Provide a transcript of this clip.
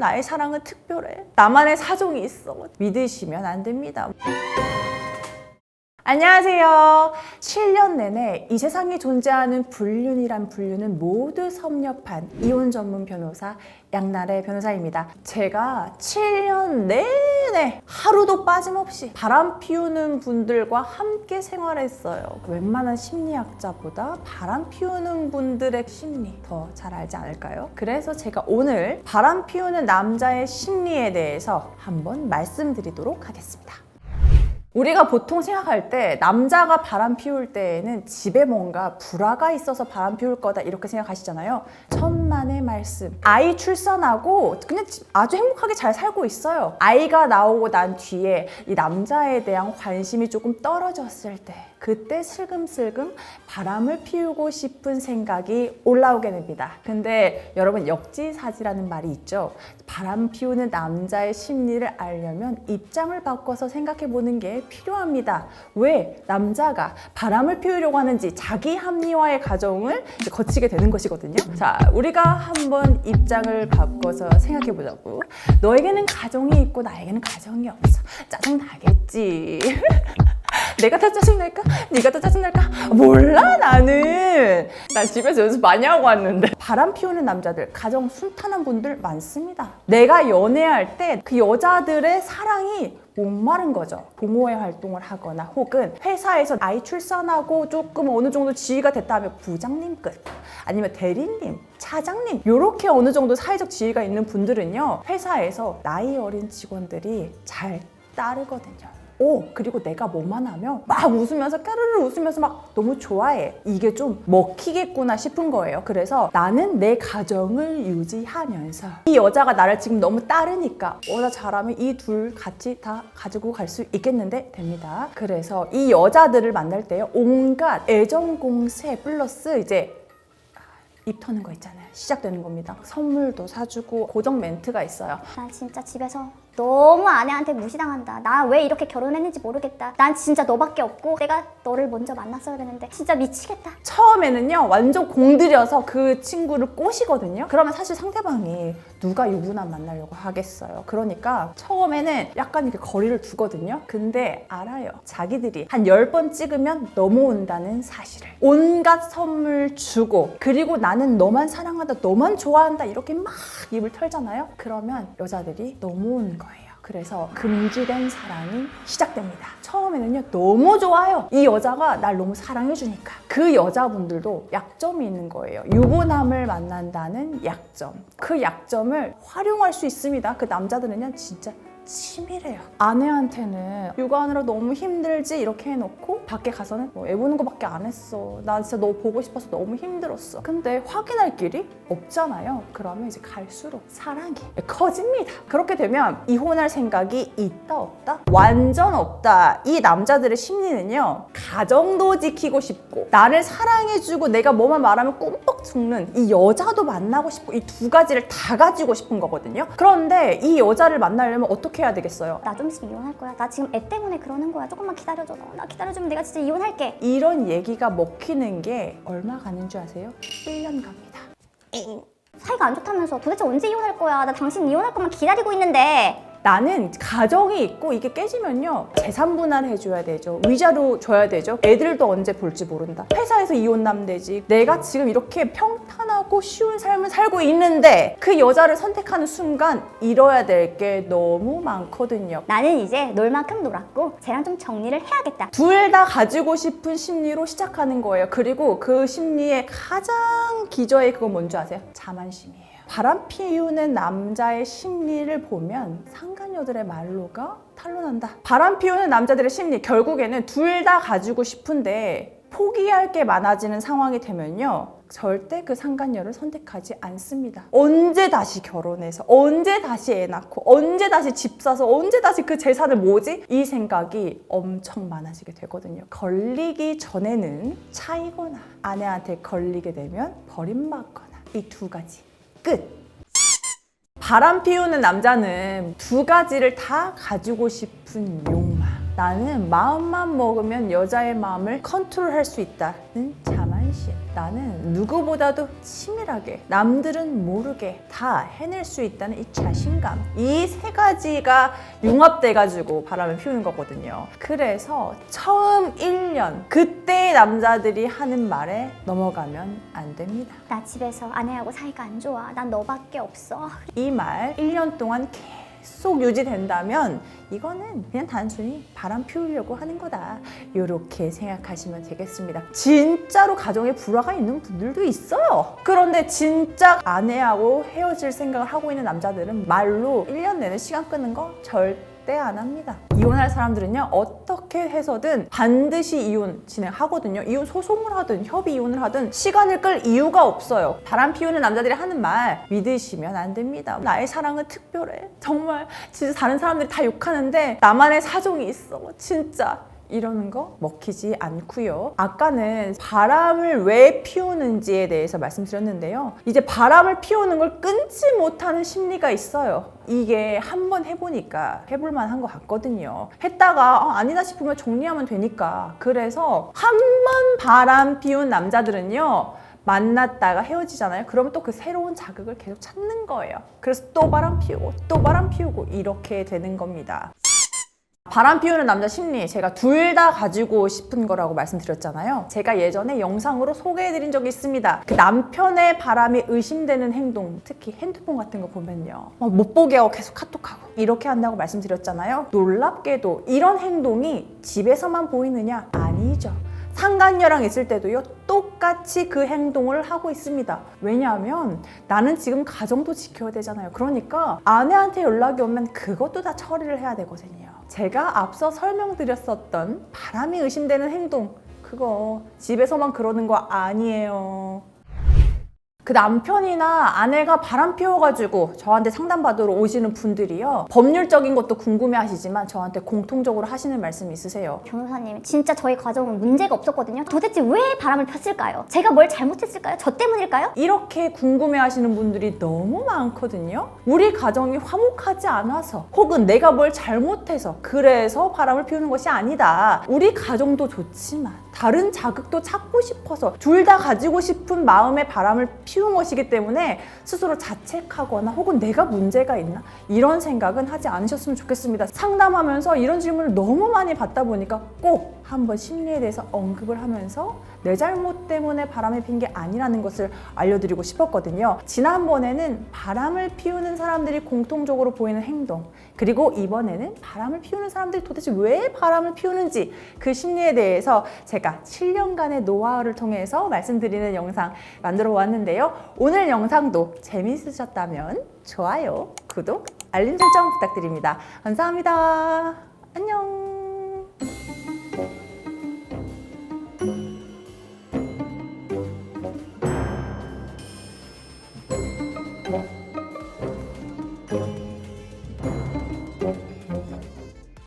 나의 사랑은 특별해. 나만의 사정이 있어. 믿으시면 안 됩니다. 안녕하세요. 7년 내내 이 세상에 존재하는 불륜이란 불륜은 모두 섭렵한 이혼 전문 변호사 양나래 변호사입니다. 제가 7년 내내 하루도 빠짐없이 바람 피우는 분들과 함께 생활했어요. 웬만한 심리학자보다 바람 피우는 분들의 심리 더 잘 알지 않을까요? 그래서 제가 오늘 바람 피우는 남자의 심리에 대해서 한번 말씀드리도록 하겠습니다. 우리가 보통 생각할 때 남자가 바람 피울 때에는 집에 뭔가 불화가 있어서 바람 피울 거다 이렇게 생각하시잖아요. 천만의 말씀. 아이 출산하고 그냥 아주 행복하게 잘 살고 있어요. 아이가 나오고 난 뒤에 이 남자에 대한 관심이 조금 떨어졌을 때 그때 슬금슬금 바람을 피우고 싶은 생각이 올라오게 됩니다. 근데 여러분 역지사지라는 말이 있죠. 바람 피우는 남자의 심리를 알려면 입장을 바꿔서 생각해 보는 게 필요합니다. 왜 남자가 바람을 피우려고 하는지 자기 합리화의 과정을 거치게 되는 것이거든요. 자, 우리가 한번 입장을 바꿔서 생각해 보자고. 너에게는 가정이 있고 나에게는 가정이 없어. 짜증나겠지. 내가 더 짜증날까? 네가 더 짜증날까? 몰라 나는. 난 집에서 연습 많이 하고 왔는데. 바람 피우는 남자들, 가정 순탄한 분들 많습니다. 내가 연애할 때 그 여자들의 사랑이 목마른 거죠. 동호회 활동을 하거나 혹은 회사에서 아이 출산하고 조금 어느 정도 지위가 됐다 하면 부장님급 아니면 대리님, 차장님 이렇게 어느 정도 사회적 지위가 있는 분들은요 회사에서 나이 어린 직원들이 잘 따르거든요. 그리고 내가 뭐만 하면 막 웃으면서 까르르 웃으면서 막 너무 좋아해. 이게 좀 먹히겠구나 싶은 거예요. 그래서 나는 내 가정을 유지하면서 이 여자가 나를 지금 너무 따르니까 나 잘하면 이 둘 같이 다 가지고 갈 수 있겠는데 됩니다. 그래서 이 여자들을 만날 때요 온갖 애정 공세 플러스 이제 입 터는 거 있잖아요. 시작되는 겁니다. 선물도 사주고 고정 멘트가 있어요. 난 진짜 집에서 너무 아내한테 무시당한다. 나 왜 이렇게 결혼했는지 모르겠다. 난 진짜 너밖에 없고 내가 너를 먼저 만났어야 되는데 진짜 미치겠다. 처음에는요 완전 공들여서 그 친구를 꼬시거든요. 그러면 사실 상대방이 누가 유부남 만나려고 하겠어요. 그러니까 처음에는 약간 이렇게 거리를 두거든요. 근데 알아요. 자기들이 한 10번 찍으면 넘어온다는 사실을. 온갖 선물 주고 그리고 나는 너만 사랑한다, 너만 좋아한다 이렇게 막 입을 털잖아요. 그러면 여자들이 넘어오는 거예요. 그래서 금지된 사랑이 시작됩니다. 처음에는요 너무 좋아요. 이 여자가 날 너무 사랑해주니까. 그 여자분들도 약점이 있는 거예요. 유부남을 만난다는 약점. 그 약점을 활용할 수 있습니다. 그 남자들은요 진짜 치밀해요. 아내한테는 육아하느라 너무 힘들지 이렇게 해놓고 밖에 가서는 애 보는 거밖에 안 했어. 나 진짜 너 보고 싶어서 너무 힘들었어. 근데 확인할 길이 없잖아요. 그러면 이제 갈수록 사랑이 커집니다. 그렇게 되면 이혼할 생각이 있다 없다? 완전 없다. 이 남자들의 심리는요 가정도 지키고 싶고 나를 사랑해주고 내가 뭐만 말하면 꼼뻑 죽는 이 여자도 만나고 싶고 이 두 가지를 다 가지고 싶은 거거든요. 그런데 이 여자를 만나려면 어떻게 해야 되겠어요? 나 좀 있으면 이혼할 거야. 나 지금 애 때문에 그러는 거야. 조금만 기다려줘. 나 기다려주면 내가 진짜 이혼할게. 이런 얘기가 먹히는 게 얼마 가는 줄 아세요? 1년 갑니다. 사이가 안 좋다면서 도대체 언제 이혼할 거야. 나 당신 이혼할 것만 기다리고 있는데. 나는 가정이 있고 이게 깨지면요 재산 분할해줘야 되죠. 위자료 줘야 되죠. 애들도 언제 볼지 모른다. 회사에서 이혼남 되지. 내가 지금 이렇게 평탄하고 쉬운 삶을 살고 있는데 그 여자를 선택하는 순간 잃어야 될 게 너무 많거든요. 나는 이제 놀 만큼 놀았고 쟤랑 좀 정리를 해야겠다. 둘 다 가지고 싶은 심리로 시작하는 거예요. 그리고 그 심리의 가장 기저에 그건 뭔지 아세요? 자만심이에요. 바람 피우는 남자의 심리를 보면 상간녀들의 말로가 탄로난다. 바람 피우는 남자들의 심리 결국에는 둘 다 가지고 싶은데 포기할 게 많아지는 상황이 되면요 절대 그 상간녀를 선택하지 않습니다. 언제 다시 결혼해서 언제 다시 애 낳고 언제 다시 집 사서 언제 다시 그 재산을 모으지? 이 생각이 엄청 많아지게 되거든요. 걸리기 전에는 차이거나 아내한테 걸리게 되면 버림받거나 이 두 가지 끝. 바람 피우는 남자는 두 가지를 다 가지고 싶은 욕망. 나는 마음만 먹으면 여자의 마음을 컨트롤할 수 있다는 자만심. 자신. 나는 누구보다도 치밀하게, 남들은 모르게 다 해낼 수 있다는 이 자신감. 이 세 가지가 융합돼가지고 바람을 피우는 거거든요. 그래서 처음 1년, 그때의 남자들이 하는 말에 넘어가면 안 됩니다. 나 집에서 아내하고 사이가 안 좋아. 난 너밖에 없어. 이 말 1년 동안 계속 유지된다면 이거는 그냥 단순히 바람 피우려고 하는 거다. 이렇게 생각하시면 되겠습니다. 진짜로 가정에 불화가 있는 분들도 있어요. 그런데 진짜 아내하고 헤어질 생각을 하고 있는 남자들은 말로 1년 내내 시간 끄는 거 절대 안 합니다. 이혼할 사람들은요, 어떻게 해서든 반드시 이혼 진행하거든요. 이혼 소송을 하든 협의 이혼을 하든 시간을 끌 이유가 없어요. 바람 피우는 남자들이 하는 말 믿으시면 안 됩니다. 나의 사랑은 특별해. 정말 진짜 다른 사람들이 다 욕하는데 나만의 사정이 있어. 진짜. 이러는 거 먹히지 않고요. 아까는 바람을 왜 피우는지에 대해서 말씀드렸는데요. 이제 바람을 피우는 걸 끊지 못하는 심리가 있어요. 이게 한번 해보니까 해볼만 한 것 같거든요. 했다가 아니다 싶으면 정리하면 되니까. 그래서 한 번 바람 피운 남자들은요, 만났다가 헤어지잖아요. 그러면 또 그 새로운 자극을 계속 찾는 거예요. 그래서 또 바람 피우고 또 바람 피우고 이렇게 되는 겁니다. 바람 피우는 남자 심리, 제가 둘 다 가지고 싶은 거라고 말씀드렸잖아요. 제가 예전에 영상으로 소개해드린 적이 있습니다. 그 남편의 바람이 의심되는 행동, 특히 핸드폰 같은 거 보면요, 못 보게 하고 계속 카톡하고 이렇게 한다고 말씀드렸잖아요. 놀랍게도 이런 행동이 집에서만 보이느냐? 아니죠. 상간녀랑 있을 때도요, 똑같이 그 행동을 하고 있습니다. 왜냐하면 나는 지금 가정도 지켜야 되잖아요. 그러니까 아내한테 연락이 오면 그것도 다 처리를 해야 되거든요. 제가 앞서 설명드렸었던 바람이 의심되는 행동, 그거 집에서만 그러는 거 아니에요. 그 남편이나 아내가 바람 피워가지고 저한테 상담받으러 오시는 분들이요, 법률적인 것도 궁금해하시지만 저한테 공통적으로 하시는 말씀 있으세요. 변호사님, 진짜 저희 가정은 문제가 없었거든요. 도대체 왜 바람을 폈을까요? 제가 뭘 잘못했을까요? 저 때문일까요? 이렇게 궁금해하시는 분들이 너무 많거든요. 우리 가정이 화목하지 않아서, 혹은 내가 뭘 잘못해서 그래서 바람을 피우는 것이 아니다. 우리 가정도 좋지만 다른 자극도 찾고 싶어서 둘 다 가지고 싶은 마음의 바람을 피운 것이기 때문에 스스로 자책하거나 혹은 내가 문제가 있나 이런 생각은 하지 않으셨으면 좋겠습니다. 상담하면서 이런 질문을 너무 많이 받다 보니까 꼭 한번 심리에 대해서 언급을 하면서 내 잘못 때문에 바람을 핀 게 아니라는 것을 알려드리고 싶었거든요. 지난번에는 바람을 피우는 사람들이 공통적으로 보이는 행동, 그리고 이번에는 바람을 피우는 사람들이 도대체 왜 바람을 피우는지 그 심리에 대해서 제가 7년간의 노하우를 통해서 말씀드리는 영상 만들어 보았는데요. 오늘 영상도 재미있으셨다면 좋아요, 구독, 알림 설정 부탁드립니다. 감사합니다. 안녕.